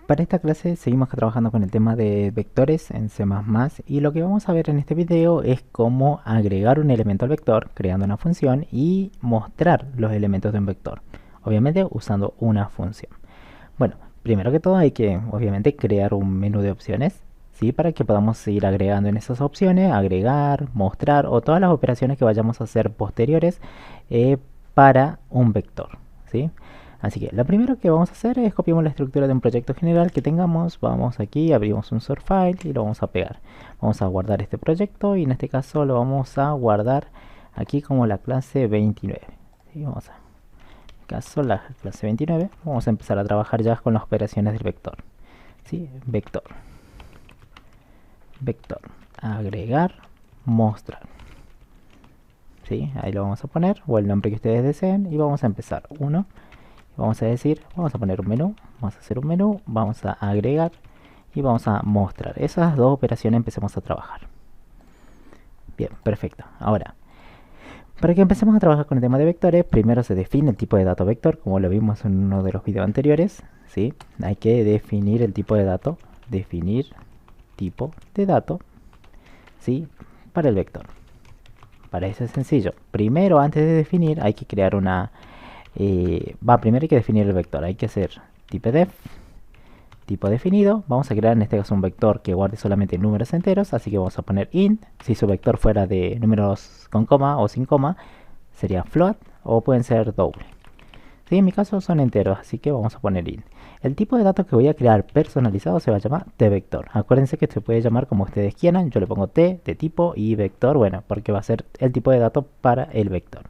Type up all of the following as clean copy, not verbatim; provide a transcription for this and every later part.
Para esta clase seguimos trabajando con el tema de vectores en C++ y lo que vamos a ver en este video es cómo agregar un elemento al vector creando una función y mostrar los elementos de un vector, obviamente usando una función. Bueno, primero que todo hay que obviamente crear un menú de opciones, ¿sí? Para que podamos ir agregando en esas opciones, agregar, mostrar o todas las operaciones que vayamos a hacer posteriores para un vector, ¿sí? Así que lo primero que vamos a hacer es copiamos la estructura de un proyecto general que tengamos. Vamos aquí, abrimos un source file y lo vamos a pegar. Vamos a guardar este proyecto y en este caso lo vamos a guardar aquí como la clase 29. ¿Sí? Vamos a, en este caso la clase 29. Vamos a empezar a trabajar ya con las operaciones del vector. ¿Sí? Vector. Vector. Agregar. Mostrar. ¿Sí? Ahí lo vamos a poner o el nombre que ustedes deseen y vamos a empezar. 1. Vamos a decir, vamos a poner un menú, vamos a hacer un menú, vamos a agregar y vamos a mostrar. Esas dos operaciones empecemos a trabajar. Bien, perfecto. Ahora, para que empecemos a trabajar con el tema de vectores, primero se define el tipo de dato vector, como lo vimos en uno de los videos anteriores. ¿Sí? Hay que definir el tipo de dato, definir tipo de dato, ¿sí? Para el vector. Para eso es sencillo. Primero, antes de definir, hay que crear una... primero hay que definir el vector. Hay que hacer typedef, tipo definido. Vamos a crear en este caso un vector que guarde solamente números enteros. Así que vamos a poner int. Si su vector fuera de números con coma o sin coma, sería float o pueden ser doble. ¿Sí? En mi caso son enteros, así que vamos a poner int. El tipo de datos que voy a crear personalizado se va a llamar tvector. Acuérdense que se puede llamar como ustedes quieran. Yo le pongo t de tipo y vector, bueno, porque va a ser el tipo de dato para el vector.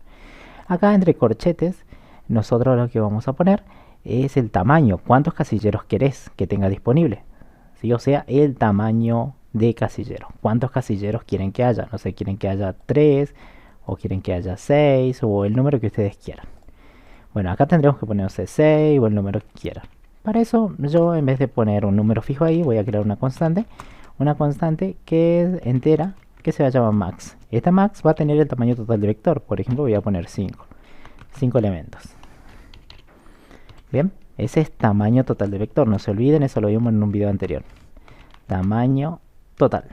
Acá entre corchetes nosotros lo que vamos a poner es el tamaño, cuántos casilleros querés que tenga disponible, ¿sí? O sea, el tamaño de casillero, cuántos casilleros quieren que haya, no sé, quieren que haya 3 o quieren que haya 6 o el número que ustedes quieran. Bueno, acá tendremos que poner, no sé, 6 o el número que quieran. Para eso yo en vez de poner un número fijo ahí voy a crear una constante que es entera que se va a llamar max. Esta max va a tener el tamaño total del vector, por ejemplo voy a poner 5 elementos. Bien, ese es tamaño total de vector, no se olviden, eso lo vimos en un video anterior. Tamaño total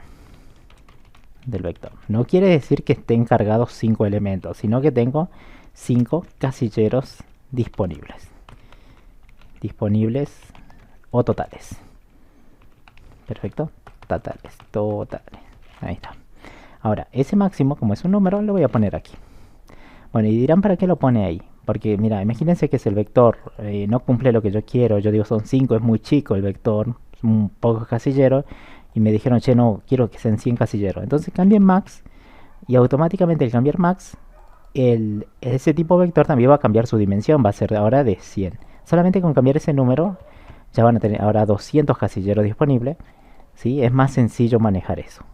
del vector. No quiere decir que estén cargados 5 elementos, sino que tengo 5 casilleros disponibles. Disponibles o totales. Perfecto, totales. Ahí está. Ahora, ese máximo, como es un número, lo voy a poner aquí. Bueno, y dirán para qué lo pone ahí. Porque mira, imagínense que si el vector no cumple lo que yo quiero, yo digo son 5, es muy chico el vector, son pocos casilleros, y me dijeron, che, no, quiero que sean 100 casilleros. Entonces cambien max, y automáticamente al cambiar max, ese tipo de vector también va a cambiar su dimensión, va a ser ahora de 100. Solamente con cambiar ese número, ya van a tener ahora 200 casilleros disponibles, ¿sí? Es más sencillo manejar eso.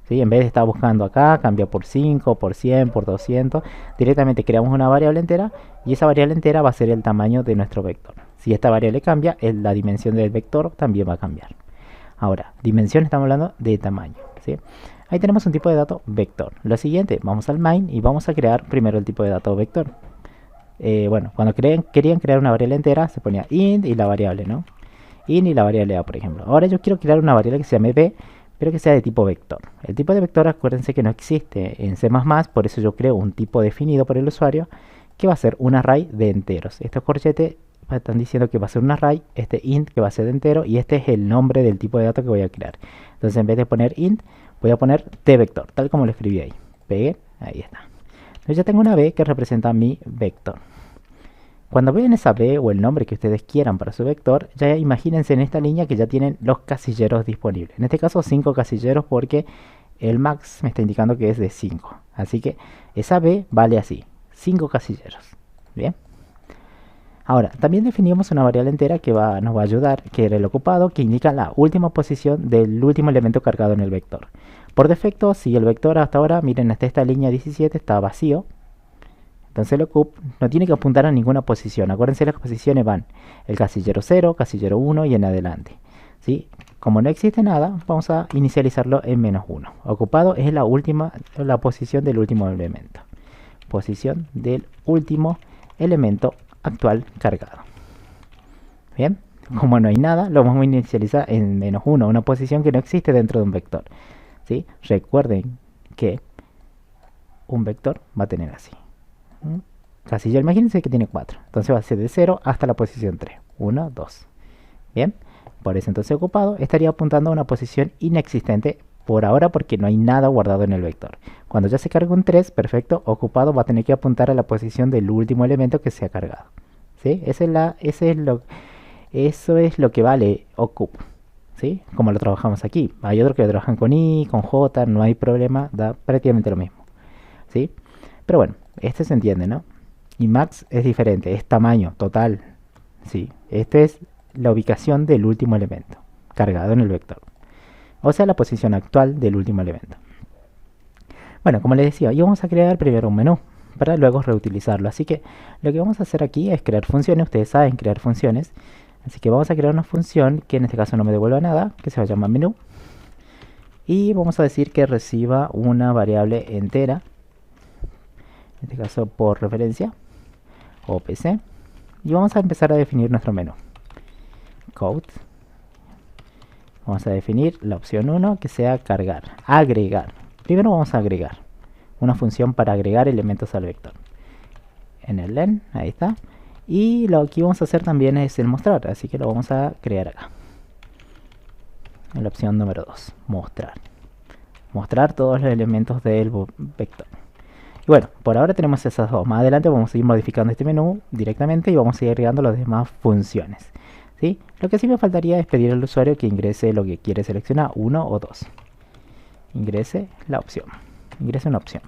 ¿Sí? En vez de estar buscando acá, cambia por 5, por 100, por 200. Directamente creamos una variable entera y esa variable entera va a ser el tamaño de nuestro vector. Si esta variable cambia, la dimensión del vector también va a cambiar. Ahora, dimensión estamos hablando de tamaño. ¿Sí? Ahí tenemos un tipo de dato vector. Lo siguiente, vamos al main y vamos a crear primero el tipo de dato vector. Bueno, cuando querían crear una variable entera, se ponía int y la variable, ¿no? Int y la variable a, por ejemplo. Ahora yo quiero crear una variable que se llame b, pero que sea de tipo vector. El tipo de vector, acuérdense que no existe en C++, por eso yo creo un tipo definido por el usuario que va a ser un array de enteros. Estos corchetes están diciendo que va a ser un array, este int que va a ser de entero y este es el nombre del tipo de dato que voy a crear. Entonces en vez de poner int, voy a poner tvector, tal como lo escribí ahí. Pegué, ahí está. Entonces ya tengo una b que representa mi vector. Cuando vean esa B o el nombre que ustedes quieran para su vector, ya imagínense en esta línea que ya tienen los casilleros disponibles. En este caso 5 casilleros porque el max me está indicando que es de 5. Así que esa B vale así, 5 casilleros. Bien. Ahora, también definimos una variable entera que nos va a ayudar, que era el ocupado, que indica la última posición del último elemento cargado en el vector. Por defecto, si el vector hasta ahora, miren, hasta esta línea 17 está vacío, entonces el ocup no tiene que apuntar a ninguna posición. Acuérdense, las posiciones van el casillero 0, casillero 1 y en adelante. ¿Sí? Como no existe nada, vamos a inicializarlo en -1. Ocupado es la posición del último elemento. Posición del último elemento actual cargado. Bien, como no hay nada, lo vamos a inicializar en -1, una posición que no existe dentro de un vector. ¿Sí? Recuerden que un vector va a tener así. Casilla, imagínense que tiene 4. Entonces va a ser de 0 hasta la posición 3. 1, 2. Bien. Por eso entonces ocupado estaría apuntando a una posición inexistente por ahora porque no hay nada guardado en el vector. Cuando ya se cargue un 3, perfecto, ocupado va a tener que apuntar a la posición del último elemento que se ha cargado. ¿Sí? Eso es lo que vale ocup. ¿Sí? Como lo trabajamos aquí. Hay otros que lo trabajan con i, con j, no hay problema, da prácticamente lo mismo. ¿Sí? Pero bueno, este se entiende, ¿no? Y max es diferente, es tamaño total. ¿Sí? Esto es la ubicación del último elemento cargado en el vector. O sea, la posición actual del último elemento. Bueno, como les decía, hoy vamos a crear primero un menú para luego reutilizarlo. Así que lo que vamos a hacer aquí es crear funciones. Ustedes saben crear funciones. Así que vamos a crear una función que en este caso no me devuelva nada, que se va a llamar menú. Y vamos a decir que reciba una variable entera, en este caso por referencia, OPC. Y vamos a empezar a definir nuestro menú. Code. Vamos a definir la opción 1 que sea cargar, agregar. Primero vamos a agregar una función para agregar elementos al vector. En el len, ahí está. Y lo que vamos a hacer también es el mostrar, así que lo vamos a crear acá. En la opción número 2, mostrar. Mostrar todos los elementos del vector. Y bueno, por ahora tenemos esas dos. Más adelante vamos a ir modificando este menú directamente y vamos a ir agregando las demás funciones. ¿Sí? Lo que sí me faltaría es pedir al usuario que ingrese lo que quiere seleccionar, 1 o 2. Ingrese la opción. Ingrese una opción.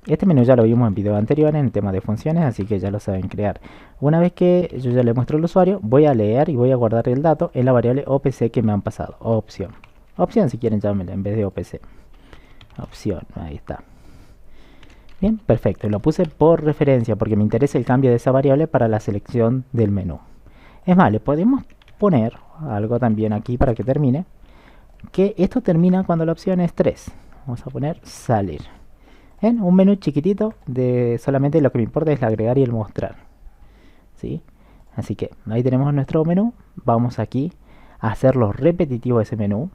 Este menú ya lo vimos en video anterior en el tema de funciones, así que ya lo saben crear. Una vez que yo ya le muestro al usuario, voy a leer y voy a guardar el dato en la variable OPC que me han pasado. Opción. Opción si quieren llámenla en vez de OPC. Opción, ahí está. Bien, perfecto. Lo puse por referencia porque me interesa el cambio de esa variable para la selección del menú. Es más, le podemos poner algo también aquí para que termine. Que esto termina cuando la opción es 3. Vamos a poner salir. ¿Ven? Un menú chiquitito de solamente lo que me importa es el agregar y el mostrar. ¿Sí? Así que ahí tenemos nuestro menú. Vamos aquí a hacerlo repetitivo ese menú.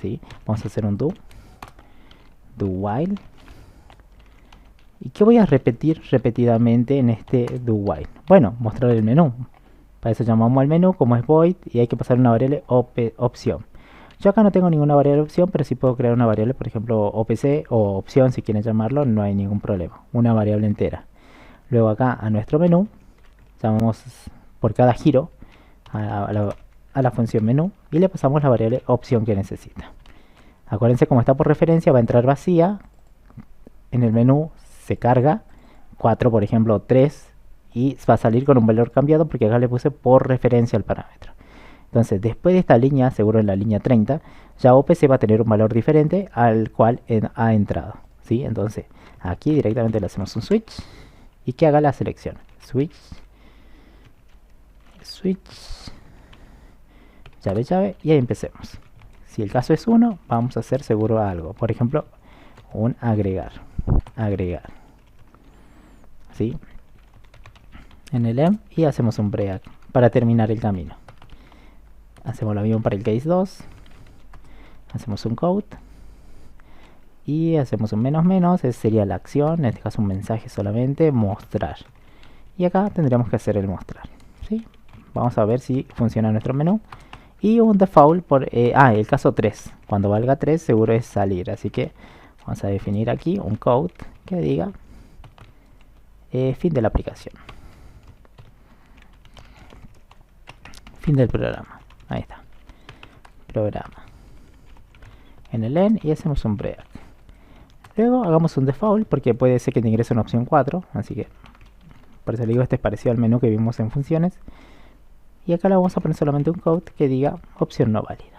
¿Sí? Vamos a hacer un do while. ¿Y qué voy a repetir repetidamente en este do while? Bueno, mostrar el menú. Para eso llamamos al menú como es void y hay que pasar una variable opción. Yo acá no tengo ninguna variable opción, pero sí puedo crear una variable, por ejemplo, OPC o opción si quieren llamarlo, no hay ningún problema. Una variable entera. Luego acá a nuestro menú, llamamos por cada giro a la función menú y le pasamos la variable opción que necesita. Acuérdense, como está por referencia, va a entrar vacía. En el menú se carga 4, por ejemplo, 3 y va a salir con un valor cambiado porque acá le puse por referencia al parámetro. Entonces, después de esta línea, seguro en la línea 30, ya OPC va a tener un valor diferente al cual ha entrado. ¿Sí? Entonces, aquí directamente le hacemos un switch y que haga la selección. Switch, llave, llave, y ahí empecemos. Si el caso es 1, vamos a hacer seguro algo. Por ejemplo, un agregar. ¿Sí? En el em y hacemos un break para terminar el camino. Hacemos lo mismo para el case 2. Hacemos un code. Y hacemos un menos menos. Esa sería la acción. En este caso un mensaje solamente. Mostrar. Y acá tendríamos que hacer el mostrar. ¿Sí? Vamos a ver si funciona nuestro menú. Y un default por... el caso 3. Cuando valga 3 seguro es salir. Así que vamos a definir aquí un code que diga fin de la aplicación. Fin del programa. Ahí está. Programa. En el end y hacemos un break. Luego hagamos un default porque puede ser que te ingrese una opción 4. Así que por eso le digo, este es parecido al menú que vimos en funciones. Y acá le vamos a poner solamente un code que diga opción no válida.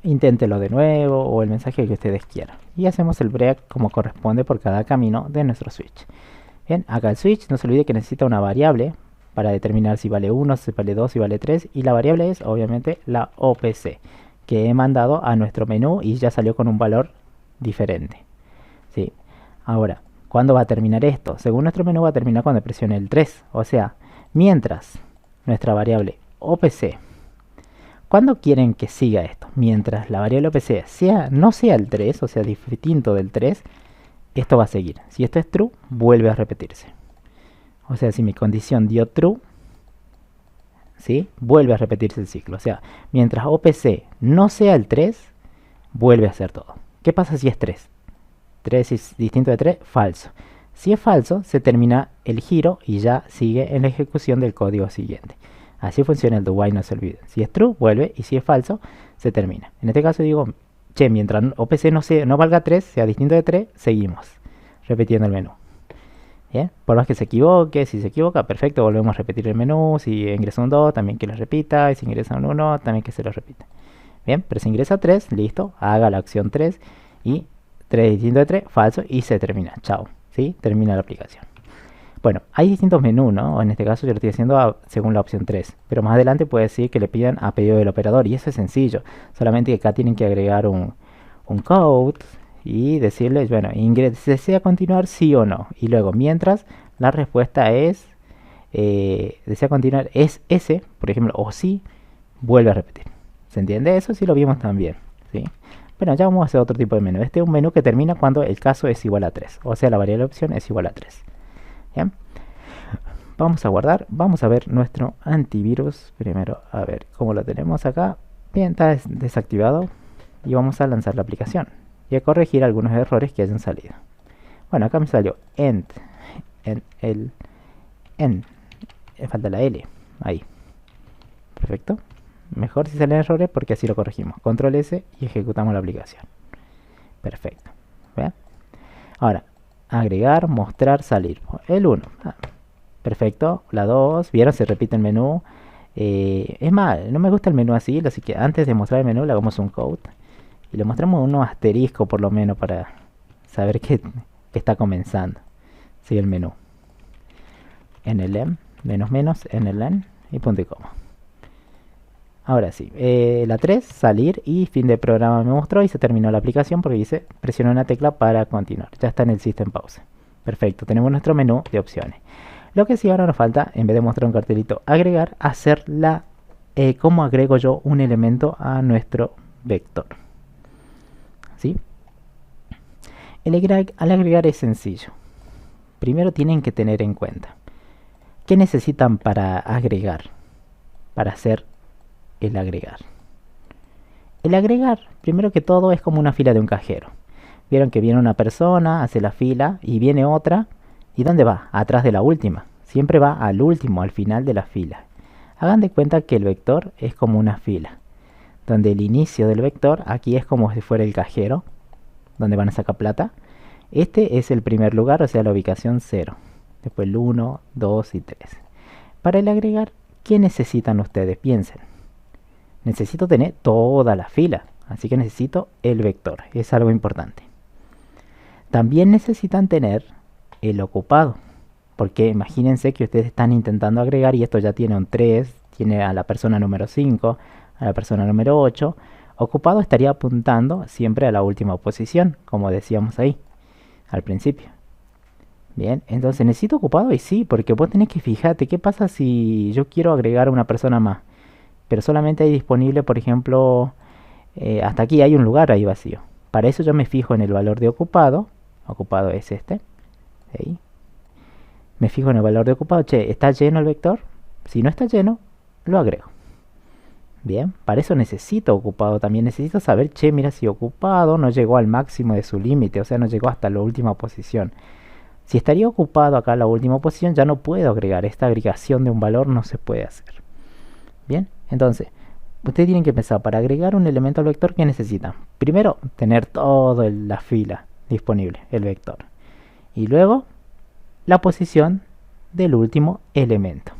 Inténtelo de nuevo o el mensaje que ustedes quieran. Y hacemos el break como corresponde por cada camino de nuestro switch. Bien, acá el switch no se olvide que necesita una variable para determinar si vale 1, si vale 2, si vale 3. Y la variable es obviamente la OPC que he mandado a nuestro menú y ya salió con un valor diferente. ¿Sí? Ahora, ¿Cuándo va a terminar esto? Según nuestro menú va a terminar cuando presione el 3. O sea, mientras nuestra variable OPC, ¿cuándo quieren que siga esto? Mientras la variable OPC no sea el 3, o sea, distinto del 3, esto va a seguir. Si esto es true, vuelve a repetirse. O sea, si mi condición dio true, ¿sí? Vuelve a repetirse el ciclo. O sea, mientras OPC no sea el 3, vuelve a hacer todo. ¿Qué pasa si es 3? 3 es distinto de 3, falso. Si es falso, se termina el giro y ya sigue en la ejecución del código siguiente. Así funciona el do while, no se olviden. Si es true, vuelve, y si es falso, se termina. En este caso digo, che, mientras OPC no valga 3, sea distinto de 3, seguimos repitiendo el menú. ¿Bien? Por más que se equivoque, si se equivoca, perfecto, volvemos a repetir el menú. Si ingresa un 2, también que lo repita. Y si ingresa un 1, también que se lo repita. Bien, pero si ingresa 3, listo, haga la acción 3 y 3 distinto de 3, falso, y se termina. Chao, ¿sí? Termina la aplicación. Bueno, hay distintos menús, ¿no? En este caso yo lo estoy haciendo según la opción 3. Pero más adelante puede decir que le pidan a pedido del operador. Y eso es sencillo. Solamente que acá tienen que agregar un code y decirle, bueno, ¿desea continuar sí o no? Y luego, mientras, la respuesta es, desea continuar, es ese, por ejemplo, o sí, vuelve a repetir. ¿Se entiende eso? Sí lo vimos también, ¿sí? Bueno, ya vamos a hacer otro tipo de menú. Este es un menú que termina cuando el caso es igual a 3. O sea, la variable opción es igual a 3. ¿Bien? Vamos a guardar. Vamos a ver nuestro antivirus. Primero, a ver cómo lo tenemos acá. Bien, está desactivado. Y vamos a lanzar la aplicación. Y a corregir algunos errores que hayan salido. Bueno, acá me salió end. Falta la L. Ahí. Perfecto. Mejor si salen errores porque así lo corregimos. Control S y ejecutamos la aplicación. Perfecto. ¿Ve? Ahora, agregar, mostrar, salir. El 1. Perfecto. La 2. ¿Vieron? Se repite el menú. Es más, no me gusta el menú así. Así que antes de mostrar el menú le hagamos un code. Y le mostramos uno asterisco por lo menos para saber que está comenzando. Sí, el menú. NLM, menos menos, NLN y punto y coma. Ahora sí, la 3, salir y fin de programa me mostró y se terminó la aplicación porque dice presiona una tecla para continuar. Ya está en el System Pause. Perfecto, tenemos nuestro menú de opciones. Lo que sí ahora nos falta, en vez de mostrar un cartelito agregar, hacer cómo agrego yo un elemento a nuestro vector. ¿Sí? Al agregar es sencillo. Primero tienen que tener en cuenta ¿qué necesitan para agregar? Para hacer el agregar. El agregar, primero que todo, es como una fila de un cajero. Vieron que viene una persona, hace la fila y viene otra. ¿Y dónde va? Atrás de la última. Siempre va al último, al final de la fila. Hagan de cuenta que el vector es como una fila, donde el inicio del vector aquí es como si fuera el cajero, donde van a sacar plata. Este es el primer lugar, o sea, la ubicación 0. Después el 1, 2 y 3. Para el agregar, ¿qué necesitan ustedes? Piensen. Necesito tener toda la fila, así que necesito el vector, es algo importante. También necesitan tener el ocupado, porque imagínense que ustedes están intentando agregar y esto ya tiene un 3, tiene a la persona número 5, a la persona número 8. Ocupado estaría apuntando siempre a la última posición, como decíamos ahí, al principio. Bien, entonces necesito ocupado y sí, porque vos tenés que fijarte qué pasa si yo quiero agregar a una persona más. Pero solamente hay disponible, por ejemplo, hasta aquí hay un lugar ahí vacío. Para eso yo me fijo en el valor de ocupado. Ocupado es este. Ahí. Me fijo en el valor de ocupado. Che, ¿está lleno el vector? Si no está lleno, lo agrego. Bien, para eso necesito ocupado también. Necesito saber, che, mira, si ocupado no llegó al máximo de su límite. O sea, no llegó hasta la última posición. Si estaría ocupado acá la última posición, ya no puedo agregar. Esta agregación de un valor no se puede hacer. Bien, entonces, ustedes tienen que pensar, para agregar un elemento al vector, ¿qué necesitan? Primero, tener toda la fila disponible, el vector. Y luego, la posición del último elemento,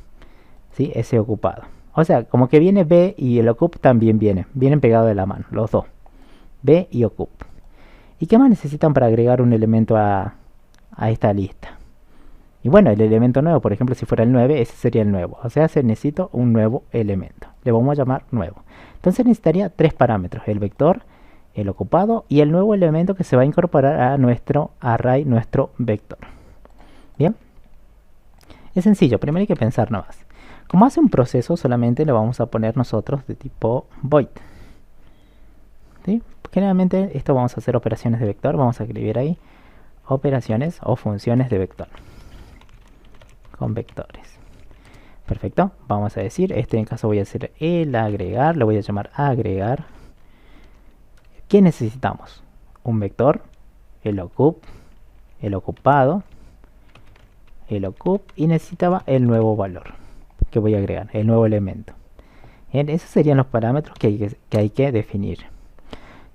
¿sí? Ese ocupado. O sea, como que viene B y el ocup también vienen pegados de la mano, los dos. B y ocup. ¿Y qué más necesitan para agregar un elemento a esta lista? Y bueno, el elemento nuevo, por ejemplo, si fuera el 9, ese sería el nuevo. O sea, necesito un nuevo elemento. Le vamos a llamar nuevo. Entonces necesitaría tres parámetros. El vector, el ocupado y el nuevo elemento que se va a incorporar a nuestro array, nuestro vector. Bien, es sencillo, primero hay que pensar nomás. Como hace un proceso, solamente lo vamos a poner nosotros de tipo void. ¿Sí? Generalmente esto vamos a hacer operaciones de vector, vamos a escribir ahí operaciones o funciones de vector con vectores. Perfecto, vamos a decir, en caso voy a hacer el agregar, lo voy a llamar agregar. ¿Qué necesitamos? Un vector, el ocup, el ocupado, el ocup y necesitaba el nuevo valor que voy a agregar, el nuevo elemento. Bien, esos serían los parámetros que hay que definir.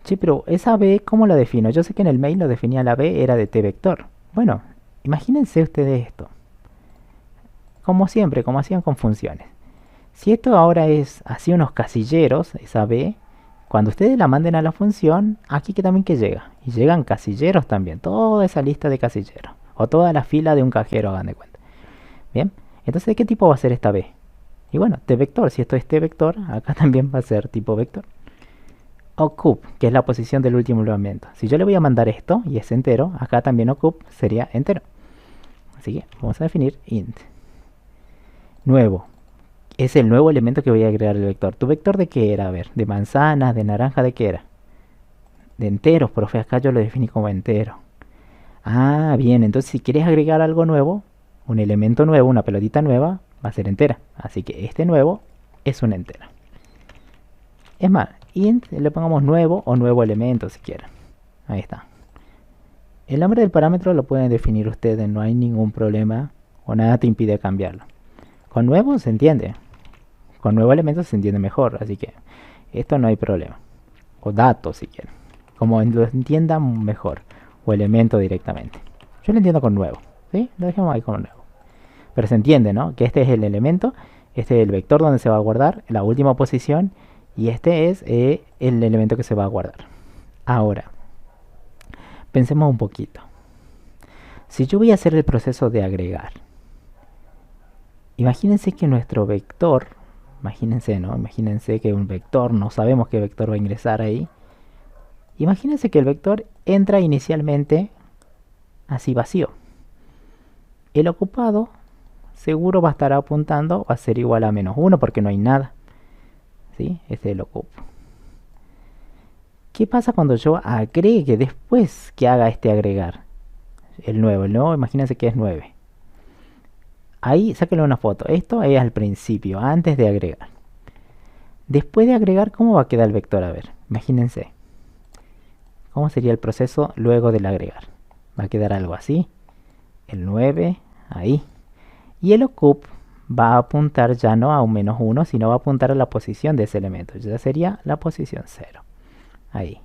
Sí, pero esa B, ¿cómo la defino? Yo sé que en el mail lo definía la B, era de t-vector. Bueno, imagínense ustedes esto. Como siempre, como hacían con funciones. Si esto ahora es así unos casilleros, esa B, cuando ustedes la manden a la función, aquí que también que llega. Y llegan casilleros también, toda esa lista de casilleros. O toda la fila de un cajero, hagan de cuenta. Bien, entonces ¿de qué tipo va a ser esta B? Y bueno, t-vector, si esto es t-vector, acá también va a ser tipo vector. Ocup, que es la posición del último elemento. Si yo le voy a mandar esto y es entero, acá también ocup sería entero. Así que vamos a definir int. Nuevo. Es el nuevo elemento que voy a agregar al vector. ¿Tu vector de qué era? A ver, de manzanas, de naranja, ¿de qué era? De enteros, profe, acá yo lo definí como entero. Ah, bien, entonces si quieres agregar algo nuevo, un elemento nuevo, una pelotita nueva, va a ser entera. Así que este nuevo es una entera. Es más, int le pongamos nuevo o nuevo elemento si quieren. Ahí está. El nombre del parámetro lo pueden definir ustedes, no hay ningún problema o nada te impide cambiarlo. Con nuevo se entiende. Con nuevo elemento se entiende mejor, así que esto no hay problema. O datos si quieren. Como lo entiendan mejor. O elemento directamente. Yo lo entiendo con nuevo. ¿Sí? Lo dejamos ahí con nuevo. Pero se entiende, ¿no? Que este es el elemento. Este es el vector donde se va a guardar. La última posición. Y este es el elemento que se va a guardar. Ahora. Pensemos un poquito. Si yo voy a hacer el proceso de agregar. Imagínense que nuestro vector, imagínense, ¿no? Imagínense que un vector, no sabemos qué vector va a ingresar ahí. Imagínense que el vector entra inicialmente así vacío. El ocupado seguro va a estar apuntando a ser igual a -1 porque no hay nada. ¿Sí? Este es el ocupo. ¿Qué pasa cuando yo agregue después que haga este agregar? El nuevo, imagínense que es 9. Ahí sáquenle una foto. Esto es al principio, antes de agregar. Después de agregar, ¿cómo va a quedar el vector? A ver, imagínense. ¿Cómo sería el proceso luego del agregar? Va a quedar algo así. El 9, ahí. Y el ocup va a apuntar ya no a un -1, sino va a apuntar a la posición de ese elemento. Ya sería la posición 0. Ahí.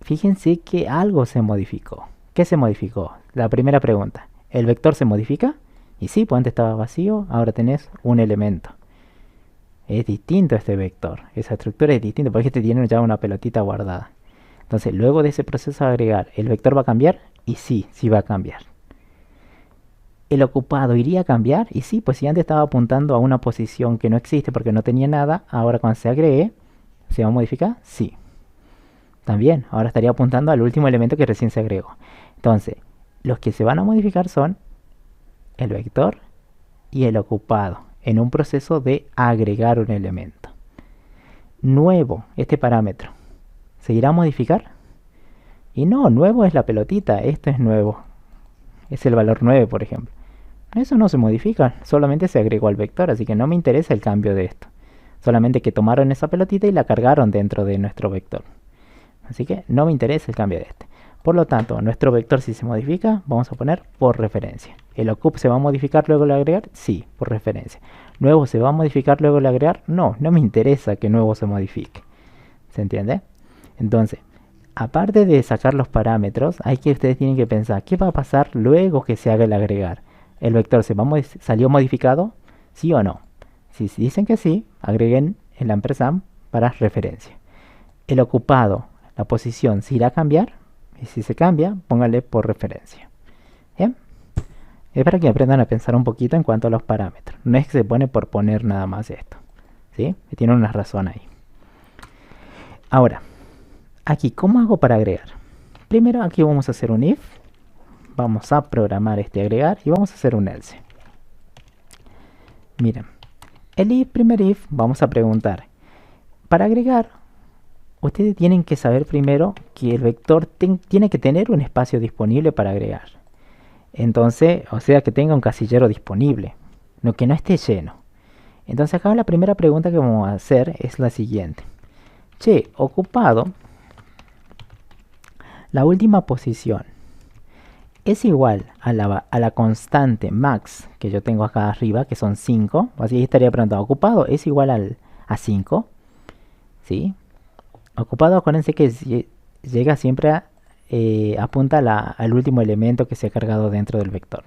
Fíjense que algo se modificó. ¿Qué se modificó? La primera pregunta. ¿El vector se modifica? Y sí, pues antes estaba vacío, ahora tenés un elemento. Es distinto este vector, esa estructura es distinta, porque este tiene ya una pelotita guardada. Entonces, luego de ese proceso de agregar, ¿el vector va a cambiar? Y sí, sí va a cambiar. ¿El ocupado iría a cambiar? Y sí, pues si antes estaba apuntando a una posición que no existe porque no tenía nada, ahora cuando se agregue, ¿se va a modificar? Sí. También, ahora estaría apuntando al último elemento que recién se agregó. Entonces, los que se van a modificar son el vector y el ocupado en un proceso de agregar un elemento. Nuevo, este parámetro, ¿se irá a modificar? Y no, nuevo es la pelotita, esto es nuevo. Es el valor 9, por ejemplo. Eso no se modifica, solamente se agregó al vector, así que no me interesa el cambio de esto. Solamente que tomaron esa pelotita y la cargaron dentro de nuestro vector. Así que no me interesa el cambio de este. Por lo tanto, nuestro vector si se modifica, vamos a poner por referencia. ¿El ocup se va a modificar luego de agregar? Sí, por referencia. ¿Nuevo se va a modificar luego de agregar? No, no me interesa que nuevo se modifique. ¿Se entiende? Entonces, aparte de sacar los parámetros, ustedes tienen que pensar, ¿qué va a pasar luego que se haga el agregar? ¿El vector salió modificado? ¿Sí o no? Si dicen que sí, agreguen el ampersand para referencia. El ocupado, la posición, ¿se irá a cambiar? Y si se cambia, póngale por referencia. ¿Bien? Es para que aprendan a pensar un poquito en cuanto a los parámetros. No es que se pone por poner nada más esto. ¿Sí? Tiene una razón ahí. Ahora, Aquí, ¿cómo hago para agregar? Primero aquí vamos a hacer un if. Vamos a programar este agregar y vamos a hacer un else. Miren, el if, primer if, vamos a preguntar. Para agregar, ustedes tienen que saber primero que el vector tiene que tener un espacio disponible para agregar. Entonces, o sea, que tenga un casillero disponible, que no esté lleno. Entonces acá la primera pregunta que vamos a hacer es la siguiente. Che, ocupado, la última posición es igual a la constante max que yo tengo acá arriba, que son 5. Así estaría preguntando, ocupado es igual a 5. ¿Sí? Ocupado, acuérdense que llega siempre a, apunta al último elemento que se ha cargado dentro del vector.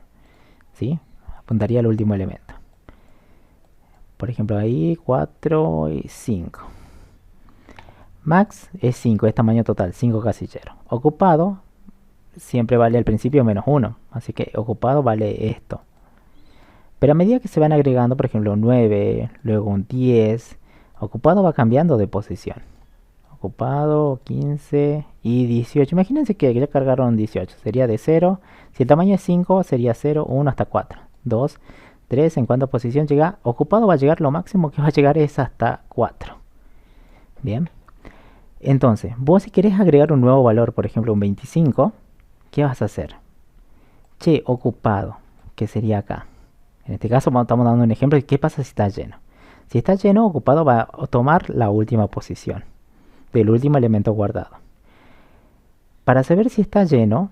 ¿Sí? Apuntaría al último elemento. Por ejemplo, ahí 4 y 5. Max es 5, es tamaño total, 5 casilleros. Ocupado siempre vale al principio menos 1, así que ocupado vale esto. Pero a medida que se van agregando, por ejemplo, un 9, luego un 10, ocupado va cambiando de posición. Ocupado 15 y 18. Imagínense que ya cargaron 18, sería de 0. Si el tamaño es 5, sería 0, 1 hasta 4. 2, 3, en cuánta posición llega. Ocupado va a llegar, lo máximo que va a llegar es hasta 4. Bien. Entonces, vos si querés agregar un nuevo valor, por ejemplo un 25, ¿qué vas a hacer? Che, ocupado, que sería acá. En este caso estamos dando un ejemplo de qué pasa si está lleno. Si está lleno, ocupado va a tomar la última posición del último elemento guardado. Para saber si está lleno,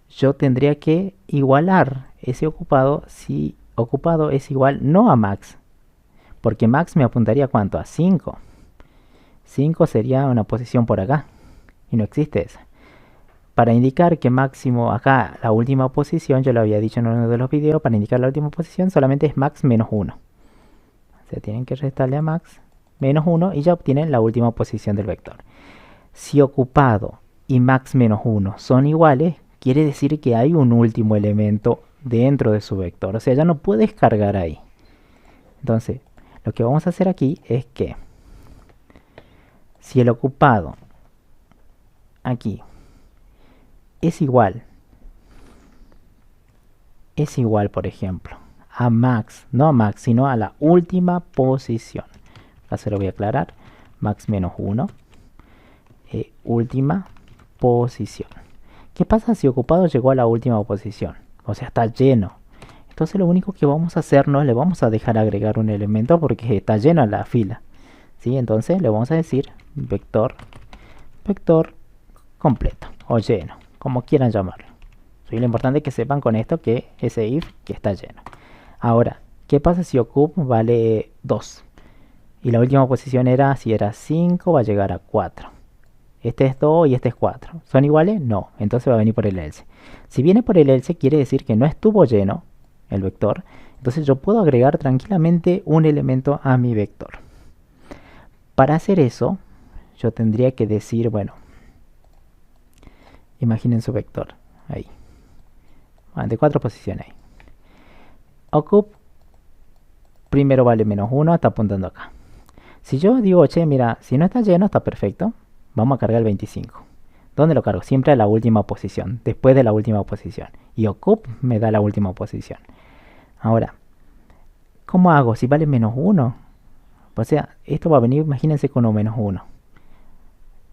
yo tendría que igualar ese ocupado si ocupado es igual no a max, porque max me apuntaría ¿cuánto? A 5. 5 sería una posición por acá y no existe esa. Para indicar que máximo acá la última posición, yo lo había dicho en uno de los videos, para indicar la última posición solamente es max menos 1. O sea, tienen que restarle a max menos 1 y ya obtienen la última posición del vector. Si ocupado y max menos 1 son iguales, quiere decir que hay un último elemento dentro de su vector. O sea, ya no puedes cargar ahí. Entonces, lo que vamos a hacer aquí es que si el ocupado aquí es igual, por ejemplo, a max, no a max, sino a la última posición. Acá se lo voy a aclarar. Max menos 1. Última posición. ¿Qué pasa si ocupado llegó a la última posición? O sea, está lleno. Entonces lo único que vamos a hacer, no le vamos a dejar agregar un elemento porque está llena la fila. ¿Sí? Entonces le vamos a decir vector completo o lleno, como quieran llamarlo. ¿Sí? Lo importante es que sepan con esto que ese if que está lleno. Ahora, ¿qué pasa si ocup vale 2? Y la última posición era, si era 5, va a llegar a 4. Este es 2 y este es 4. ¿Son iguales? No. Entonces va a venir por el else. Si viene por el else, quiere decir que no estuvo lleno el vector. Entonces yo puedo agregar tranquilamente un elemento a mi vector. Para hacer eso, yo tendría que decir, bueno, imaginen su vector. Ahí. De 4 posiciones ahí. Ocup primero vale menos 1, está apuntando acá. Si yo digo, che, mira, si no está lleno, está perfecto. Vamos a cargar el 25. ¿Dónde lo cargo? Siempre a la última posición, después de la última posición. Y ocup me da la última posición. Ahora, ¿cómo hago? Si vale menos 1. O sea, esto va a venir, imagínense, con un menos 1.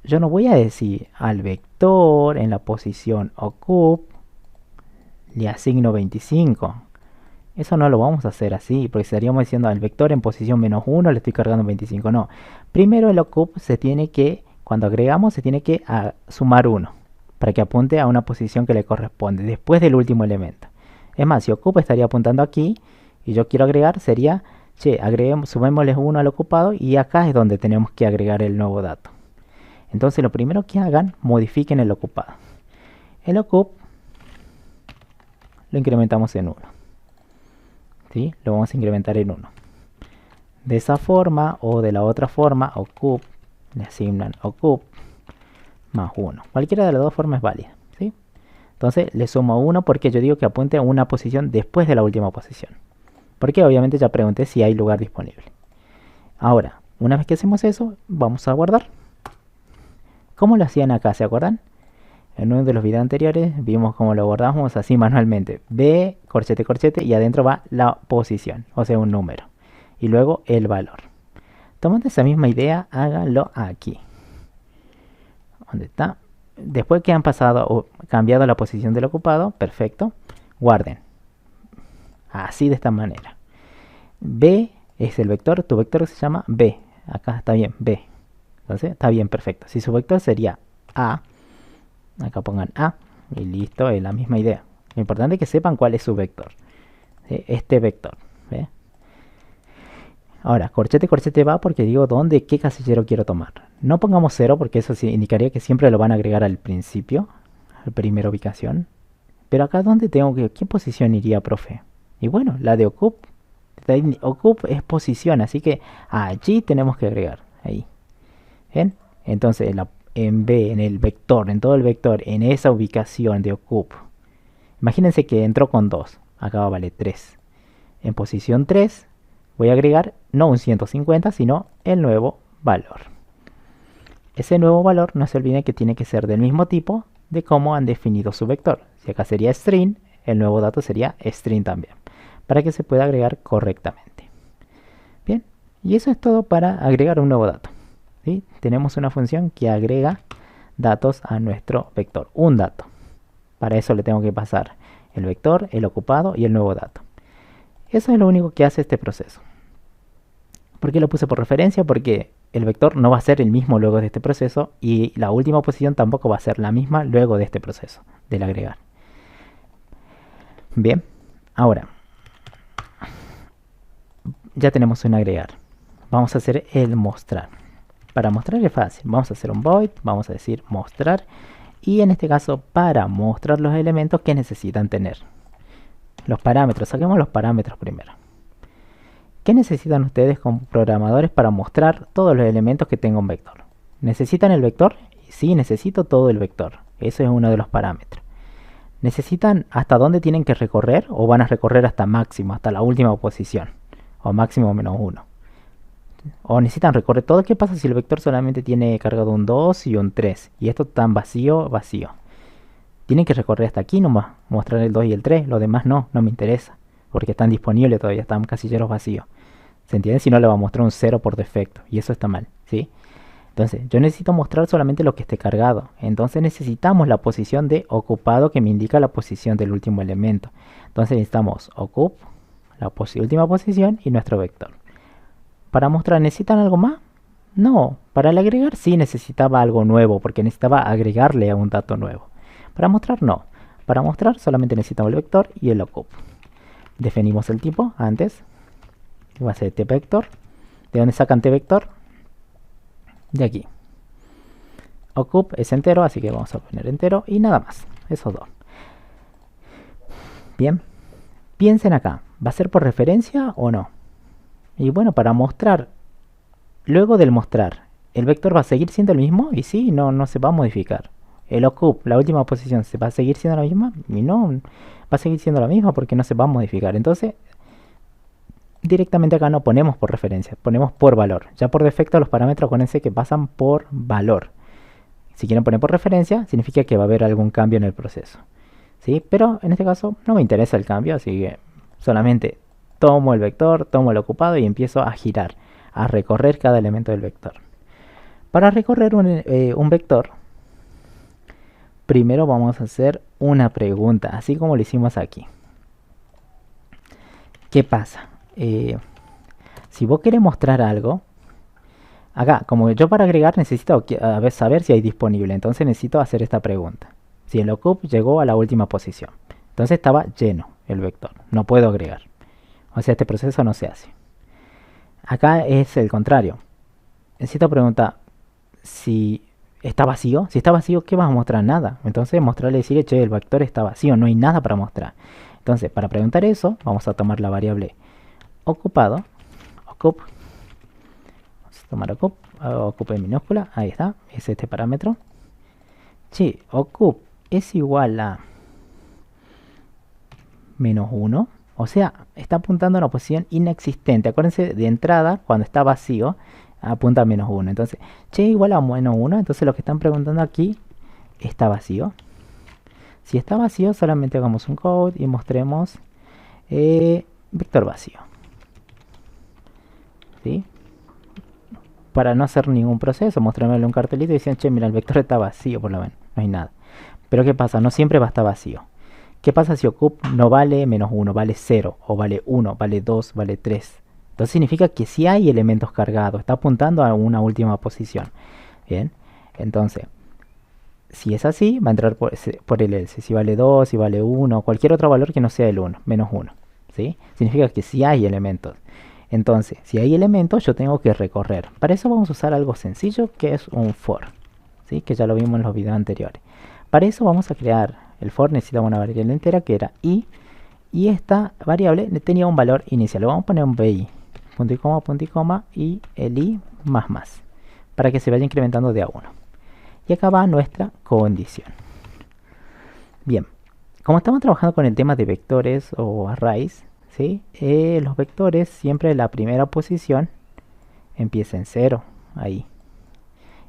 Yo no voy a decir al vector en la posición ocup le asigno 25. Eso no lo vamos a hacer así, porque estaríamos diciendo al vector en posición menos 1 le estoy cargando 25. No. Primero el ocup se tiene que, cuando agregamos, se tiene que sumar 1 para que apunte a una posición que le corresponde después del último elemento. Es más, si ocup estaría apuntando aquí y yo quiero agregar, sería, che, sumémosle 1 al ocupado y acá es donde tenemos que agregar el nuevo dato. Entonces lo primero que hagan, modifiquen el ocupado. El ocup lo incrementamos en 1. ¿Sí? Lo vamos a incrementar en 1. De esa forma o de la otra forma, ocup, le asignan ocup más 1. Cualquiera de las dos formas es válida. ¿Sí? Entonces le sumo 1 porque yo digo que apunte a una posición después de la última posición. Porque obviamente ya pregunté si hay lugar disponible. Ahora, una vez que hacemos eso, vamos a guardar. ¿Cómo lo hacían acá? ¿Se acuerdan? En uno de los videos anteriores vimos cómo lo guardamos así manualmente. B, corchete, corchete, y adentro va la posición, o sea, un número. Y luego el valor. Tomando esa misma idea, háganlo aquí. ¿Dónde está? Después que han pasado o cambiado la posición del ocupado, perfecto, guarden. Así de esta manera. B es el vector, tu vector se llama B. Acá está bien, B. Entonces está bien, perfecto. Si su vector sería A, acá pongan A y listo, es la misma idea. Lo importante es que sepan cuál es su vector. ¿Sí? Este vector. ¿Ve? Ahora, corchete, corchete va porque digo dónde, qué casillero quiero tomar. No pongamos 0 porque eso sí indicaría que siempre lo van a agregar al principio, a la primera ubicación. Pero acá dónde tengo que, ¿qué posición iría, profe? Y bueno, la de ocup. Ocup es posición, así que allí tenemos que agregar. Ahí. ¿Ven? Entonces en B, en el vector, en todo el vector, en esa ubicación de ocup. Imagínense que entró con 2. Acá vale 3. En posición 3 voy a agregar no un 150, sino el nuevo valor. Ese nuevo valor no se olviden que tiene que ser del mismo tipo de cómo han definido su vector. Si acá sería string, el nuevo dato sería string también, para que se pueda agregar correctamente. Bien, y eso es todo para agregar un nuevo dato. ¿Sí? Tenemos una función que agrega datos a nuestro vector, un dato. Para eso le tengo que pasar el vector, el ocupado y el nuevo dato. Eso es lo único que hace este proceso. ¿Por qué lo puse por referencia? Porque el vector no va a ser el mismo luego de este proceso y la última posición tampoco va a ser la misma luego de este proceso del agregar. Bien, ahora ya tenemos un agregar. Vamos a hacer el mostrar. Para mostrar es fácil. Vamos a hacer un void, vamos a decir mostrar. Y en este caso, para mostrar los elementos que necesitan tener. Los parámetros, saquemos los parámetros primero. ¿Qué necesitan ustedes como programadores para mostrar todos los elementos que tenga un vector? ¿Necesitan el vector? Sí, necesito todo el vector. Eso es uno de los parámetros. ¿Necesitan hasta dónde tienen que recorrer o van a recorrer hasta máximo, hasta la última posición? O máximo menos 1. O necesitan recorrer todo. ¿Qué pasa si el vector solamente tiene cargado un 2 y un 3? Y esto tan vacío, vacío. Tienen que recorrer hasta aquí nomás, mostrar el 2 y el 3. Lo demás no me interesa. Porque están disponibles todavía, están casilleros vacíos. ¿Se entiende? Si no, le va a mostrar un 0 por defecto. Y eso está mal, ¿sí? Entonces, yo necesito mostrar solamente lo que esté cargado. Entonces necesitamos la posición de ocupado que me indica la posición del último elemento. Entonces necesitamos ocup, la última posición y nuestro vector. Para mostrar, ¿necesitan algo más? No. Para el agregar sí necesitaba algo nuevo, porque necesitaba agregarle a un dato nuevo. Para mostrar, no. Para mostrar solamente necesitamos el vector y el ocup. Definimos el tipo antes. Va a ser tvector. ¿De dónde sacan tvector? De aquí. Ocup es entero, así que vamos a poner entero y nada más. Esos dos. Bien. Piensen acá. ¿Va a ser por referencia o no? Y bueno, para mostrar, luego del mostrar, ¿el vector va a seguir siendo el mismo? Y sí, no se va a modificar. El ocup, la última posición, ¿se va a seguir siendo la misma? Y no, va a seguir siendo la misma porque no se va a modificar. Entonces, directamente acá no ponemos por referencia, ponemos por valor. Ya por defecto los parámetros, acuérdense que pasan por valor. Si quieren poner por referencia, significa que va a haber algún cambio en el proceso. ¿Sí? Pero en este caso no me interesa el cambio, así que solamente tomo el vector, tomo el ocupado y empiezo a girar, a recorrer cada elemento del vector. Para recorrer un vector, primero vamos a hacer una pregunta, así como lo hicimos aquí. ¿Qué pasa? Si vos querés mostrar algo, acá, como yo para agregar necesito saber si hay disponible, entonces necesito hacer esta pregunta. Si el ocup llegó a la última posición, entonces estaba lleno el vector, no puedo agregar. O sea, este proceso no se hace. Acá es el contrario. Necesito preguntar si está vacío. Si está vacío, ¿qué vas a mostrar? Nada. Entonces mostrarle, decirle, che, el vector está vacío, no hay nada para mostrar. Entonces, para preguntar eso, vamos a tomar la variable ocupado, ocup. Vamos a tomar ocup en minúscula, ahí está, es este parámetro. Che, ocup es igual a menos 1. O sea, está apuntando a una posición inexistente. Acuérdense de entrada, cuando está vacío, apunta a -1. Entonces, che igual a -1. Entonces lo que están preguntando aquí está vacío. Si está vacío, solamente hagamos un code y mostremos vector vacío. ¿Sí? Para no hacer ningún proceso, mostrarme un cartelito y decían, che, mira, el vector está vacío por lo menos, no hay nada. Pero ¿qué pasa? No siempre va a estar vacío. ¿Qué pasa si ocup no vale -1, vale 0, o vale 1, vale 2, vale 3? Entonces significa que si hay elementos cargados, está apuntando a una última posición. Bien, entonces, si es así, va a entrar por el else. Si vale 2, si vale 1, cualquier otro valor que no sea el 1, -1. ¿Sí? Significa que si hay elementos. Entonces, si hay elementos, yo tengo que recorrer. Para eso vamos a usar algo sencillo, que es un for. ¿Sí? Que ya lo vimos en los videos anteriores. Para eso vamos a crear el for, necesitamos una variable entera que era i. Y esta variable tenía un valor inicial. Le vamos a poner un bi, punto y coma, y el i más. Para que se vaya incrementando de a 1. Y acá va nuestra condición. Bien, como estamos trabajando con el tema de vectores o arrays, ¿sí? Los vectores siempre la primera posición empieza en 0, ahí.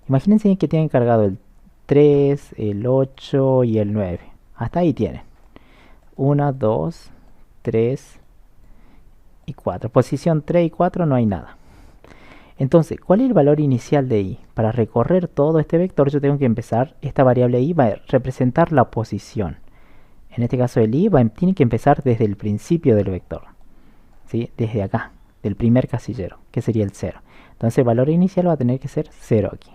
Imagínense que tienen cargado el 3, el 8 y el 9. Hasta ahí tienen. 1, 2, 3 y 4. Posición 3 y 4 no hay nada. Entonces, ¿cuál es el valor inicial de i? Para recorrer todo este vector yo tengo que empezar, esta variable i va a representar la posición. En este caso el i tiene que empezar desde el principio del vector. ¿Sí? Desde acá, del primer casillero, que sería el 0. Entonces el valor inicial va a tener que ser 0 aquí.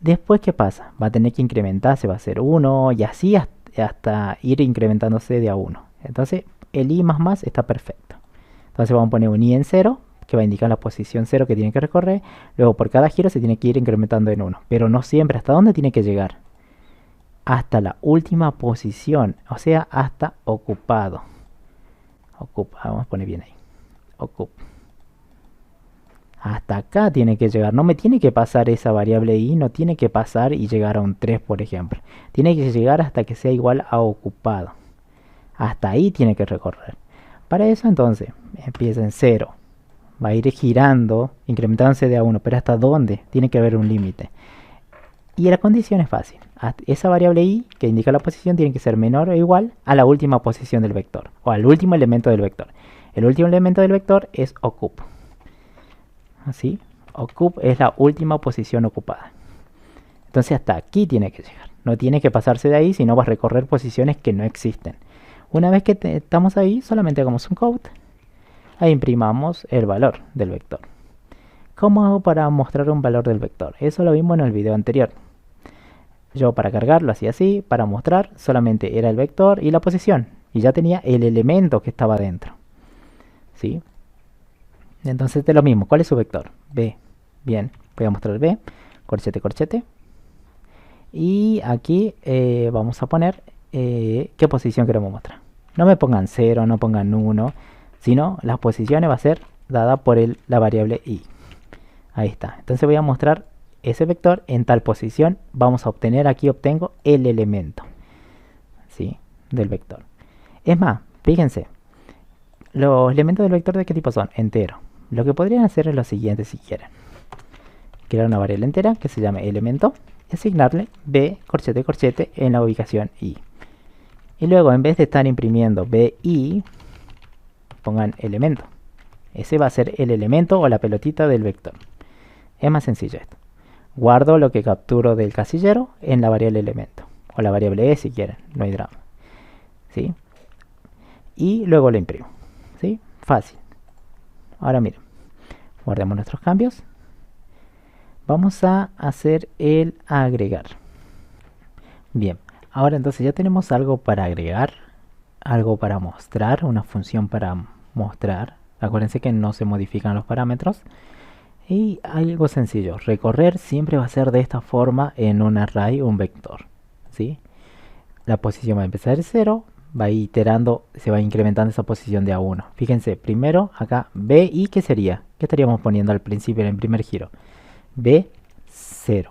Después, ¿qué pasa? Va a tener que incrementarse, va a ser 1 y así hasta ir incrementándose de a 1. Entonces el i más está perfecto. Entonces vamos a poner un i en 0, que va a indicar la posición 0 que tiene que recorrer. Luego por cada giro se tiene que ir incrementando en 1. Pero no siempre. ¿Hasta dónde tiene que llegar? Hasta la última posición. O sea, hasta ocupado. Vamos a poner bien ahí. Ocup. Hasta acá tiene que llegar. No me tiene que pasar esa variable i. No tiene que pasar y llegar a un 3, por ejemplo. Tiene que llegar hasta que sea igual a ocupado. Hasta ahí tiene que recorrer. Para eso entonces empieza en 0. Va a ir girando, incrementándose de a 1. Pero ¿hasta dónde? Tiene que haber un límite. Y la condición es fácil. Esa variable i que indica la posición tiene que ser menor o igual a la última posición del vector. O al último elemento del vector. El último elemento del vector es ocup. Así. Ocup es la última posición ocupada. Entonces hasta aquí tiene que llegar. No tiene que pasarse de ahí, sino va a recorrer posiciones que no existen. Una vez que estamos ahí, solamente hagamos un code. Ahí imprimamos el valor del vector. ¿Cómo hago para mostrar un valor del vector? Eso lo vimos en el video anterior. Yo para cargar lo hacía así, para mostrar solamente era el vector y la posición. Y ya tenía el elemento que estaba dentro. ¿Sí? Entonces de lo mismo, ¿cuál es su vector? B. Bien, voy a mostrar B, corchete, corchete. Y aquí vamos a poner qué posición queremos mostrar. No me pongan 0, no pongan 1, sino las posiciones va a ser dada por la variable i. Ahí está. Entonces voy a mostrar ese vector en tal posición. Vamos a obtener, aquí obtengo el elemento, ¿sí? Del vector. Es más, fíjense, los elementos del vector ¿de qué tipo son? Entero. Lo que podrían hacer es lo siguiente si quieren. Crear una variable entera que se llame elemento y asignarle b, corchete, corchete en la ubicación i. Y luego en vez de estar imprimiendo bi, pongan elemento. Ese va a ser el elemento o la pelotita del vector. Es más sencillo esto. Guardo lo que capturo del casillero en la variable elemento. O la variable e si quieren, no hay drama. ¿Sí? Y luego lo imprimo. ¿Sí? Fácil. Ahora miren. Guardemos nuestros cambios. Vamos a hacer el agregar. Bien. Ahora entonces ya tenemos algo para agregar. Algo para mostrar. Una función para mostrar. Acuérdense que no se modifican los parámetros. Y algo sencillo, recorrer siempre va a ser de esta forma en un array, un vector, ¿sí? La posición va a empezar de 0, va iterando, se va incrementando esa posición de a 1. Fíjense, primero acá B y ¿qué sería? ¿Qué estaríamos poniendo al principio en el primer giro? B0.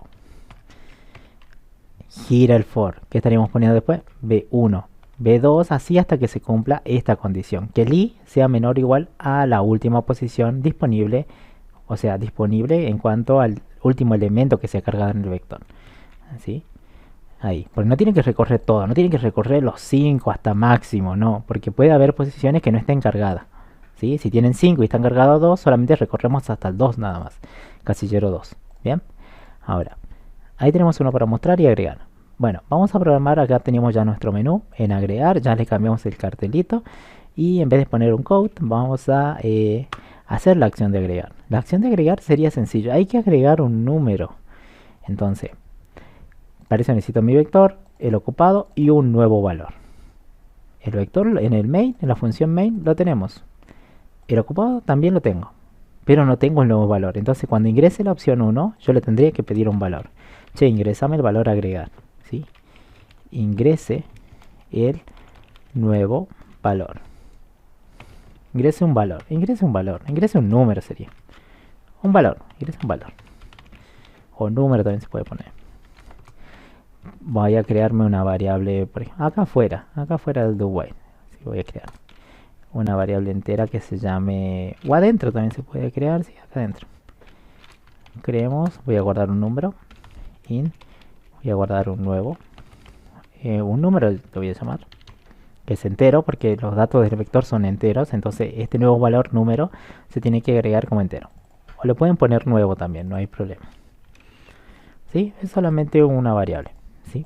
Gira el for. ¿Qué estaríamos poniendo después? B1. B2, así hasta que se cumpla esta condición. Que el i sea menor o igual a la última posición disponible o sea, disponible en cuanto al último elemento que se ha cargado en el vector. ¿Sí? Ahí, porque no tienen que recorrer todo, no tienen que recorrer los 5 hasta máximo, no, porque puede haber posiciones que no estén cargadas. ¿Sí? Si tienen 5 y están cargados 2, solamente recorremos hasta el 2 nada más, casillero 2. Bien, ahora, ahí tenemos uno para mostrar y agregar. Bueno, vamos a programar, acá tenemos ya nuestro menú, en agregar, ya le cambiamos el cartelito y en vez de poner un code, vamos a hacer la acción de agregar. La acción de agregar sería sencillo, hay que agregar un número. Entonces, para eso necesito mi vector, el ocupado y un nuevo valor. El vector en el main, en la función main, lo tenemos. El ocupado también lo tengo, pero no tengo el nuevo valor. Entonces cuando ingrese la opción 1, yo le tendría que pedir un valor. Che, ingresame el valor a agregar. ¿Sí? Ingrese el nuevo valor. Ingrese un valor, ingrese un valor, ingrese un número sería. Un valor, ingrese un valor. O número también se puede poner. Voy a crearme una variable, por ejemplo, acá afuera del do while. Así voy a crear una variable entera que se llame, o adentro también se puede crear, sí, acá adentro. Creemos, voy a guardar un número, voy a guardar un nuevo, un número lo voy a llamar, que es entero, porque los datos del vector son enteros, entonces este nuevo valor número se tiene que agregar como entero. O le pueden poner nuevo también, no hay problema. ¿Sí? Es solamente una variable. ¿Sí?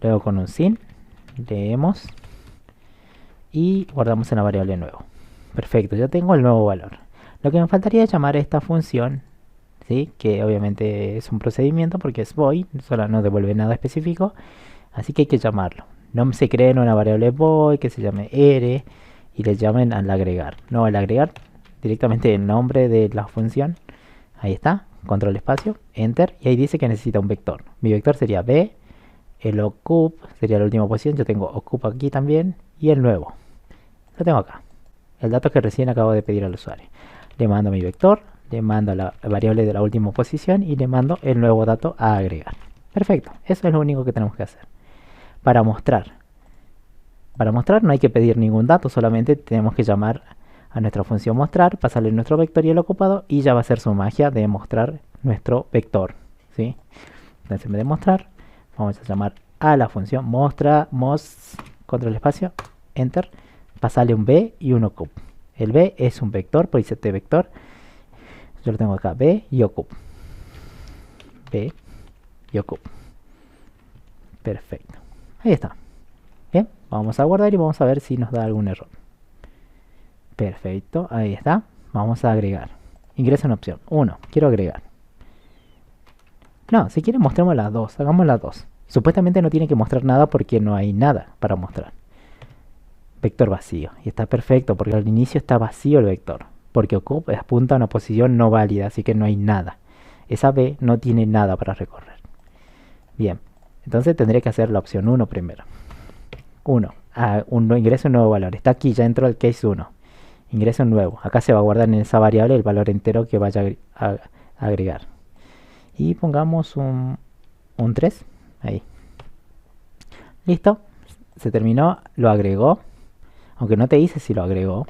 Luego con un sin, leemos y guardamos en la variable nuevo. Perfecto, ya tengo el nuevo valor. Lo que me faltaría es llamar a esta función, ¿sí? Que obviamente es un procedimiento porque es void, solo no devuelve nada específico, así que hay que llamarlo. No se creen una variable void que se llame r y le llamen al agregar. No, al agregar directamente el nombre de la función. Ahí está, control espacio, enter, y ahí dice que necesita un vector. Mi vector sería b, el ocup sería la última posición, yo tengo ocup aquí también, y el nuevo. Lo tengo acá. El dato que recién acabo de pedir al usuario. Le mando mi vector, le mando la variable de la última posición y le mando el nuevo dato a agregar. Perfecto, eso es lo único que tenemos que hacer. Para mostrar no hay que pedir ningún dato, solamente tenemos que llamar a nuestra función mostrar, pasarle nuestro vector y el ocupado y ya va a ser su magia de mostrar nuestro vector. ¿Sí? Entonces en vez de mostrar, vamos a llamar a la función control espacio, enter, pasarle un b y un ocup. El b es un vector, por ICT vector. Yo lo tengo acá, b y ocup. B y ocup. Perfecto. Ahí está. Bien, vamos a guardar y vamos a ver si nos da algún error. Perfecto, ahí está. Vamos a agregar. Ingresa una opción. 1, quiero agregar. No, si quieren mostremos las dos. Hagamos las dos. Supuestamente no tiene que mostrar nada porque no hay nada para mostrar. Vector vacío. Y está perfecto porque al inicio está vacío el vector. Porque ocupa apunta a una posición no válida, así que no hay nada. Esa B no tiene nada para recorrer. Bien, entonces tendré que hacer la opción 1 primero. 1. Ingreso un nuevo valor. Está aquí, ya entró el case 1. Ingreso un nuevo. Acá se va a guardar en esa variable el valor entero que vaya a agregar. Y pongamos un 3. Ahí. Listo. Se terminó. Lo agregó. Aunque no te dice si lo agregó.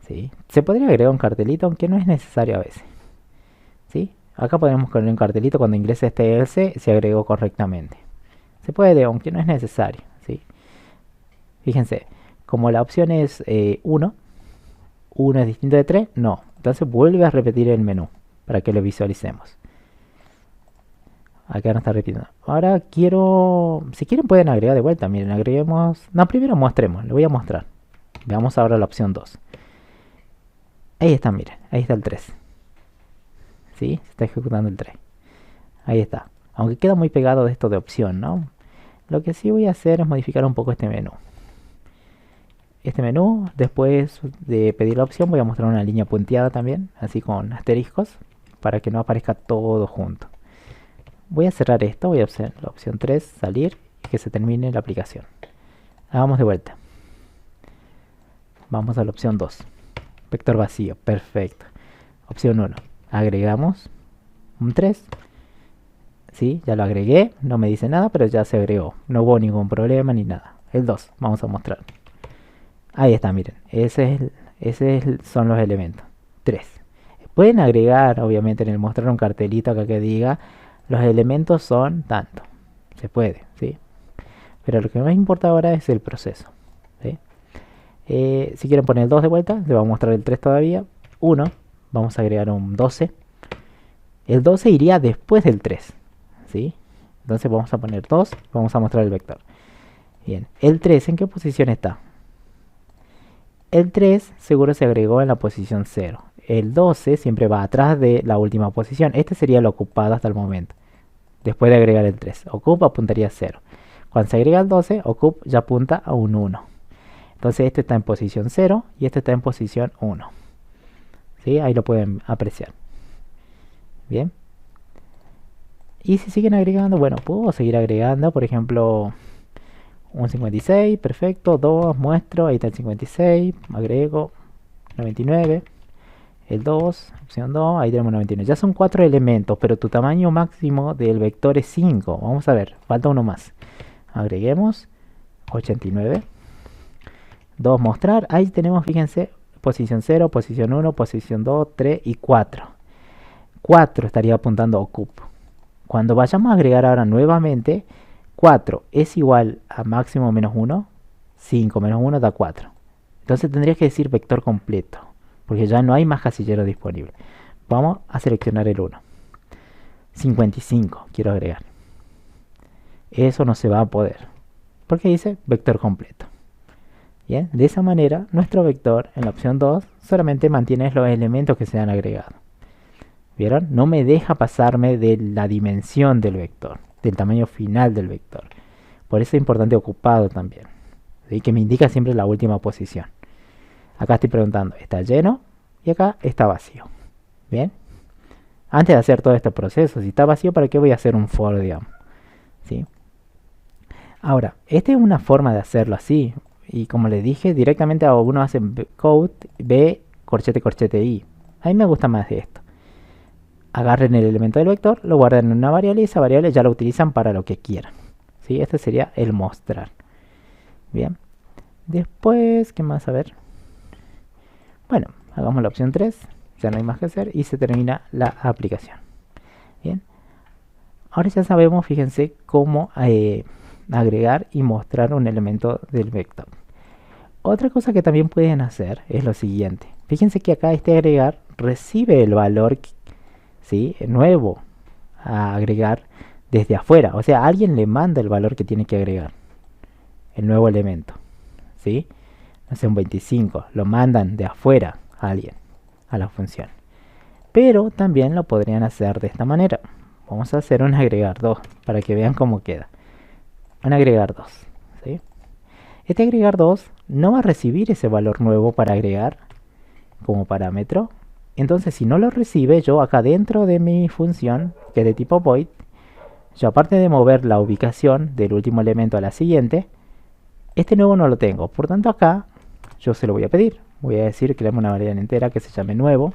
¿Sí? Se podría agregar un cartelito, aunque no es necesario a veces. ¿Sí? Acá podemos poner un cartelito cuando ingrese este else se agregó correctamente. Se puede, aunque no es necesario. ¿Sí? Fíjense, como la opción es 1 es distinto de 3, no. Entonces vuelve a repetir el menú para que lo visualicemos. Acá no está repitiendo. Ahora quiero, si quieren pueden agregar de vuelta. Miren, agreguemos. No, primero mostremos, le voy a mostrar. Veamos ahora la opción 2. Ahí está, miren, ahí está el 3. ¿Sí? Se está ejecutando el 3. Ahí está. Aunque queda muy pegado de esto de opción, ¿no? Lo que sí voy a hacer es modificar un poco este menú. Este menú, después de pedir la opción, voy a mostrar una línea punteada también, así con asteriscos, para que no aparezca todo junto. Voy a cerrar esto, voy a hacer la opción 3, salir, y que se termine la aplicación. Hagamos de vuelta. Vamos a la opción 2. Vector vacío, perfecto. Opción 1, agregamos un 3. Sí, ya lo agregué, no me dice nada, pero ya se agregó. No hubo ningún problema ni nada. El 2, vamos a mostrar. Ahí está, miren. Son los elementos. 3. Pueden agregar, obviamente, en el mostrar un cartelito acá que diga los elementos son tanto. Se puede, ¿sí? Pero lo que más importa ahora es el proceso, ¿sí? Si quieren poner el 2 de vuelta, le vamos a mostrar el 3 todavía. 1, vamos a agregar un 12. El 12 iría después del 3, ¿sí? Entonces vamos a poner 2, vamos a mostrar el vector. Bien, el 3, ¿en qué posición está? El 3 seguro se agregó en la posición 0. El 12 siempre va atrás de la última posición. Este sería el ocupado hasta el momento. Después de agregar el 3. Ocup apuntaría a 0. Cuando se agrega el 12, ocup ya apunta a un 1. Entonces este está en posición 0 y este está en posición 1. ¿Sí? Ahí lo pueden apreciar. Bien. Y si siguen agregando, bueno, puedo seguir agregando. Por ejemplo, un 56, perfecto. 2, muestro. Ahí está el 56. Agrego 99. El 2, opción 2, ahí tenemos 99. Ya son 4 elementos, pero tu tamaño máximo del vector es 5. Vamos a ver, falta uno más. Agreguemos 89. 2, mostrar. Ahí tenemos, fíjense, posición 0, posición 1, posición 2, 3 y 4. 4 estaría apuntando a ocup. Cuando vayamos a agregar ahora nuevamente, 4 es igual a máximo menos 1. 5 menos 1 da 4. Entonces tendrías que decir vector completo, porque ya no hay más casilleros disponibles. Vamos a seleccionar el 1. 55 quiero agregar. Eso no se va a poder, porque dice vector completo. Bien, de esa manera nuestro vector en la opción 2 solamente mantiene los elementos que se han agregado. ¿Vieron? No me deja pasarme de la dimensión del vector, del tamaño final del vector. Por eso es importante ocupado también, ¿sí? Que me indica siempre la última posición. Acá estoy preguntando, ¿está lleno? Y acá está vacío. Bien. Antes de hacer todo este proceso, si está vacío, ¿para qué voy a hacer un for, digamos? ¿Sí? Ahora, esta es una forma de hacerlo así. Y como les dije, directamente uno hace code b corchete corchete i. A mí me gusta más de esto. Agarren el elemento del vector, lo guardan en una variable y esa variable ya la utilizan para lo que quieran. ¿Sí? Este sería el mostrar. Bien. Después, ¿qué más? A ver. Bueno, hagamos la opción 3, ya no hay más que hacer y se termina la aplicación. Bien, ahora ya sabemos, fíjense, cómo agregar y mostrar un elemento del vector. Otra cosa que también pueden hacer es lo siguiente. Fíjense que acá este agregar recibe el valor, ¿sí?, nuevo a agregar desde afuera. O sea, alguien le manda el valor que tiene que agregar, el nuevo elemento, ¿sí? No sé, un 25, lo mandan de afuera a alguien, a la función. Pero también lo podrían hacer de esta manera. Vamos a hacer un agregar 2 para que vean cómo queda. Un agregar 2, ¿sí? Este agregar 2 no va a recibir ese valor nuevo para agregar como parámetro. Entonces, si no lo recibe, yo acá dentro de mi función, que es de tipo void, yo aparte de mover la ubicación del último elemento a la siguiente, este nuevo no lo tengo. Por tanto, acá yo se lo voy a pedir. Voy a decir, creamos una variable entera que se llame nuevo.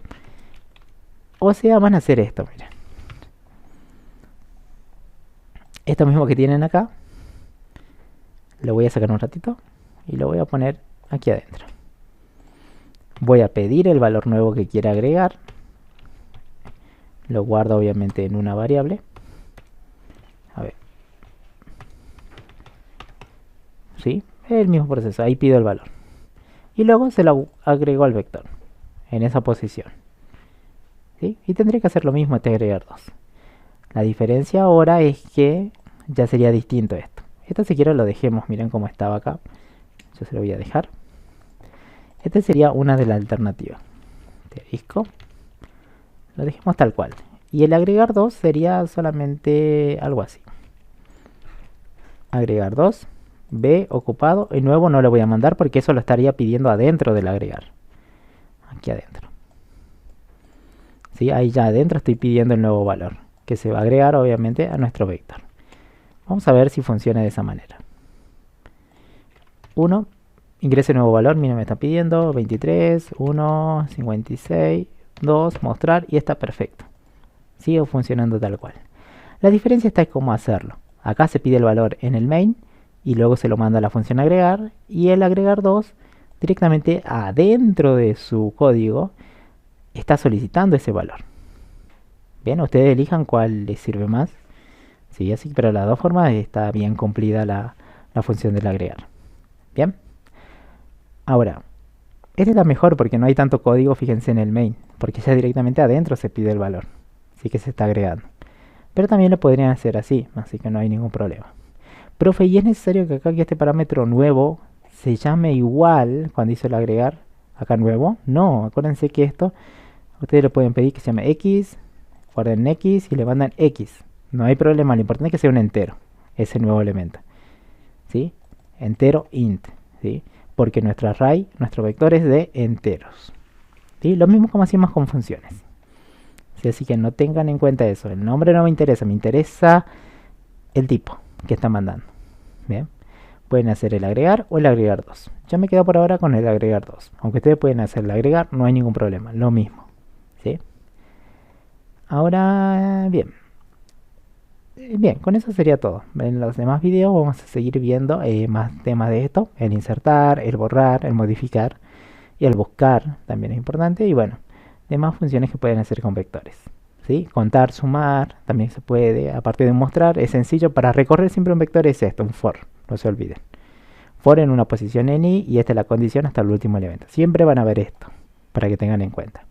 O sea, van a hacer esto, miren. Esto mismo que tienen acá, lo voy a sacar un ratito y lo voy a poner aquí adentro. Voy a pedir el valor nuevo que quiera agregar. Lo guardo obviamente en una variable. A ver. ¿Sí? El mismo proceso. Ahí pido el valor. Y luego se lo agrego al vector. En esa posición. ¿Sí? Y tendré que hacer lo mismo este agregar 2. La diferencia ahora es que ya sería distinto esto. Esto si quiero lo dejemos. Miren cómo estaba acá. Yo se lo voy a dejar. Este sería una de las alternativas. Disco. Lo dejemos tal cual. Y el agregar 2 sería solamente algo así. Agregar 2. B ocupado. El nuevo no lo voy a mandar porque eso lo estaría pidiendo adentro del agregar. Aquí adentro. ¿Sí? Ahí ya adentro estoy pidiendo el nuevo valor, que se va a agregar obviamente a nuestro vector. Vamos a ver si funciona de esa manera. 1. Ingrese nuevo valor. Mira, me está pidiendo 23, 1, 56, 2, mostrar y está perfecto. Sigue funcionando tal cual. La diferencia está en cómo hacerlo. Acá se pide el valor en el main y luego se lo manda a la función agregar, y el agregar 2 directamente adentro de su código está solicitando ese valor. Bien, ustedes elijan cuál les sirve más. Sí, así, pero de las dos formas está bien cumplida la función del agregar. Bien. Ahora, esta es la mejor porque no hay tanto código, fíjense en el main, porque ya directamente adentro se pide el valor. Así que se está agregando. Pero también lo podrían hacer así, así que no hay ningún problema. Profe, ¿y es necesario que acá que este parámetro nuevo se llame igual cuando hizo el agregar acá nuevo? No, acuérdense que esto, ustedes le pueden pedir que se llame X, guarden X y le mandan X. No hay problema, lo importante es que sea un entero, ese nuevo elemento. ¿Sí? Entero int, ¿sí? Porque nuestro array, nuestro vector es de enteros. ¿Sí? Lo mismo como hacemos con funciones. ¿Sí? Así que no tengan en cuenta eso. El nombre no me interesa el tipo que está mandando. Bien. Pueden hacer el agregar o el agregar 2. Yo me quedo por ahora con el agregar 2. Aunque ustedes pueden hacer el agregar, no hay ningún problema. Lo mismo. ¿Sí? Ahora, bien. Bien, con eso sería todo. En los demás videos vamos a seguir viendo más temas de esto. El insertar, el borrar, el modificar y el buscar también es importante. Y bueno, demás funciones que pueden hacer con vectores. ¿Sí? Contar, sumar, también se puede. Aparte de mostrar, es sencillo. Para recorrer siempre un vector es esto, un for. No se olviden. For en una posición en i y esta es la condición hasta el último elemento. Siempre van a ver esto, para que tengan en cuenta.